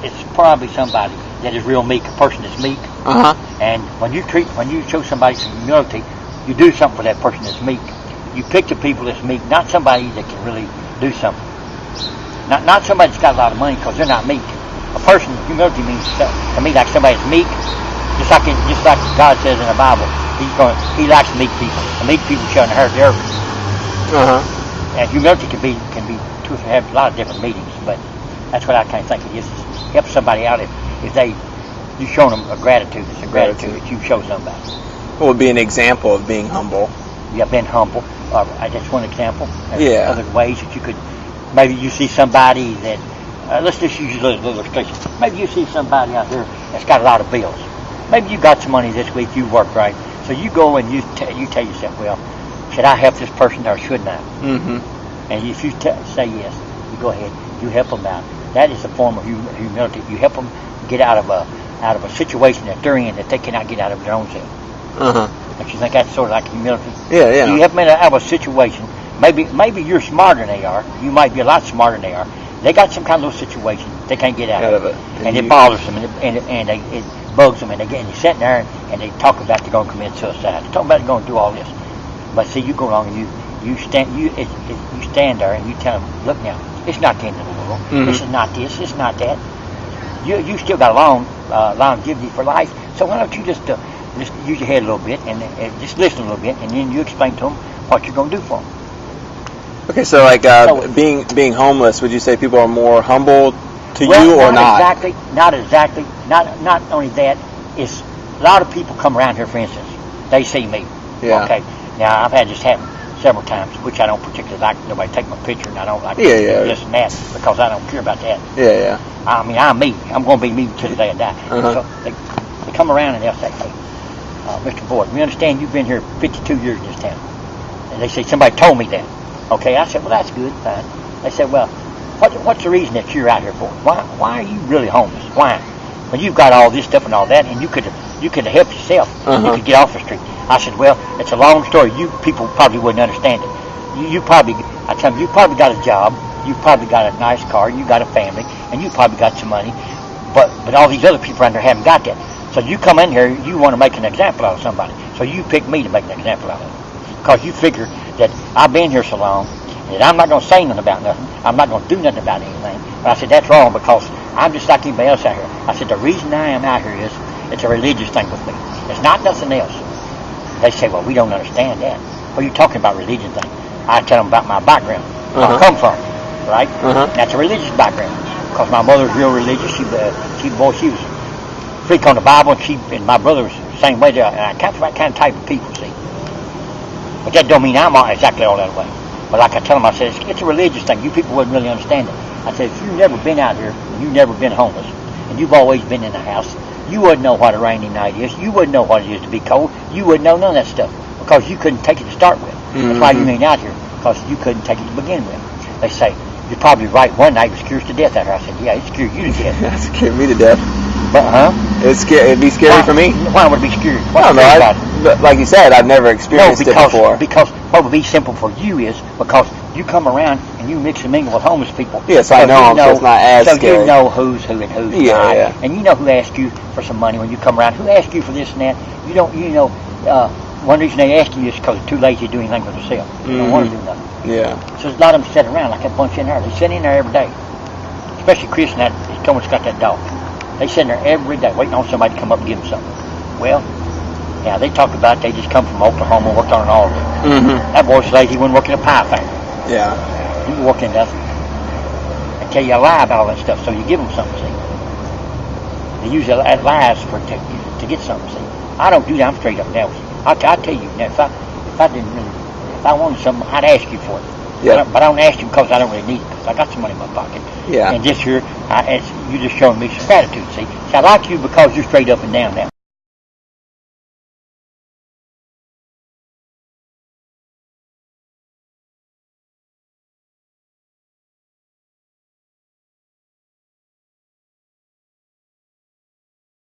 it's probably somebody that is real meek, a person that's meek. And when you show somebody some humility, you do something for that person that's meek. You pick the people that's meek, not somebody that can really do something. Not somebody that's got a lot of money, because they're not meek. A person, humility means to me like somebody that's meek, just like God says in the Bible. He likes meek people. The meek people shall inherit the earth. And humility can have a lot of different meanings, but that's what I kind of think it is. Help somebody out if you show them a gratitude. It's a gratitude that you show somebody. What would be an example of being humble? Yeah, being humble. That's one example. Yeah. Other ways that you could, maybe you see somebody that, let's just use a little illustration. Maybe you see somebody out there that's got a lot of bills. Maybe you got some money this week, you worked right. So you go and you tell yourself, well, should I help this person or shouldn't I? And if you say yes, you go ahead, you help them out. That is a form of humility. You help them get out of a situation that they're in that they cannot get out of their own self. Don't you think that's sort of like humility? Yeah. You help them out of a situation. Maybe you're smarter than they are. You might be a lot smarter than they are. They got some kind of little situation they can't get out of it, and it bothers them, and it bugs them, and they're sitting there and they talk about they're going to commit suicide. They talk about they're going to do all this, but see, you go along and you stand there and you tell them, look now, it's not the end of the world. This is not this. It's not that. You still got longevity for life. So why don't you just use your head a little bit and just listen a little bit, and then you explain to them what you're going to do for them. Okay, so like being homeless, would you say people are more humble to you or not? Not exactly. Not only that, it's a lot of people come around here. For instance, they see me. Yeah. Okay. Now I've had this happen several times, which I don't particularly like. Nobody take my picture, and I don't like this and that because I don't care about that. Yeah. I mean, I'm me. I'm going to be me till the day I die. So they come around and they'll say, hey, Mr. Boyd, we understand you've been here 52 years in this town. And they say, somebody told me that. Okay, I said, well, that's good, fine. They said, well, what's the reason that you're out here for? Why are you really homeless? Why? When you've got all this stuff and all that, and you could have helped yourself. You could get off the street. I said, well, it's a long story. You people probably wouldn't understand it. I tell them, you probably got a job. You probably got a nice car. You got a family, and you probably got some money. But all these other people around there haven't got that. So you come in here, you want to make an example out of somebody. So you pick me to make an example out of it. Because you figure that I've been here so long, and I'm not going to say nothing about nothing. I'm not going to do nothing about anything. But I said, that's wrong, because I'm just like anybody else out here. I said, the reason I am out here is it's a religious thing with me. It's not nothing else. They say, well, we don't understand that. What are you talking about, religion thing? I tell them about my background, where I come from, right? That's a religious background. Because my mother's real religious. She was freak on the Bible, and my brother was the same way. I kind of type of people, see. But that don't mean I'm exactly all that way. But like I tell them, I said, it's a religious thing. You people wouldn't really understand it. I said, if you've never been out here, and you've never been homeless, and you've always been in the house, you wouldn't know what a rainy night is. You wouldn't know what it is to be cold. You wouldn't know none of that stuff, because you couldn't take it to start with. That's why you ain't out here, because you couldn't take it to begin with. They say, you're probably right. One night it was scared to death out here. I said, yeah, it scared you to death. That scared me to death. But, it'd be scary for me. Why would it be scary? I don't know. Like you said, I've never experienced it before. Because what would be simple for you is because you come around and you mix and mingle with homeless people. Yeah, so I know them, so it's not as scary. So you know who's who and who's not. Yeah. And you know who asked you for some money when you come around. Who asked you for this and that. One reason they ask you is because they're too lazy to do anything for themselves. They don't want to do nothing. Yeah. So there's a lot of them sitting around like that bunch in there. They sit in there every day. Especially Chris and that, Thomas got that dog. They sit in there every day waiting on somebody to come up and give them something. Well, yeah, they talk about they just come from Oklahoma and worked on an auto. That boy's lazy. He wouldn't work in a pie factory. Yeah. He was working nothing. They tell you a lie about all that stuff, so you give them something, see. They use lies to get something, see. I don't do that. I'm straight up and down with you. I'll tell you, now, if I wanted something, I'd ask you for it. Yeah. But I don't ask you because I don't really need it, because I got some money in my pocket. Yeah. And this here, you're just showing me some gratitude, see. So I like you because you're straight up and down now.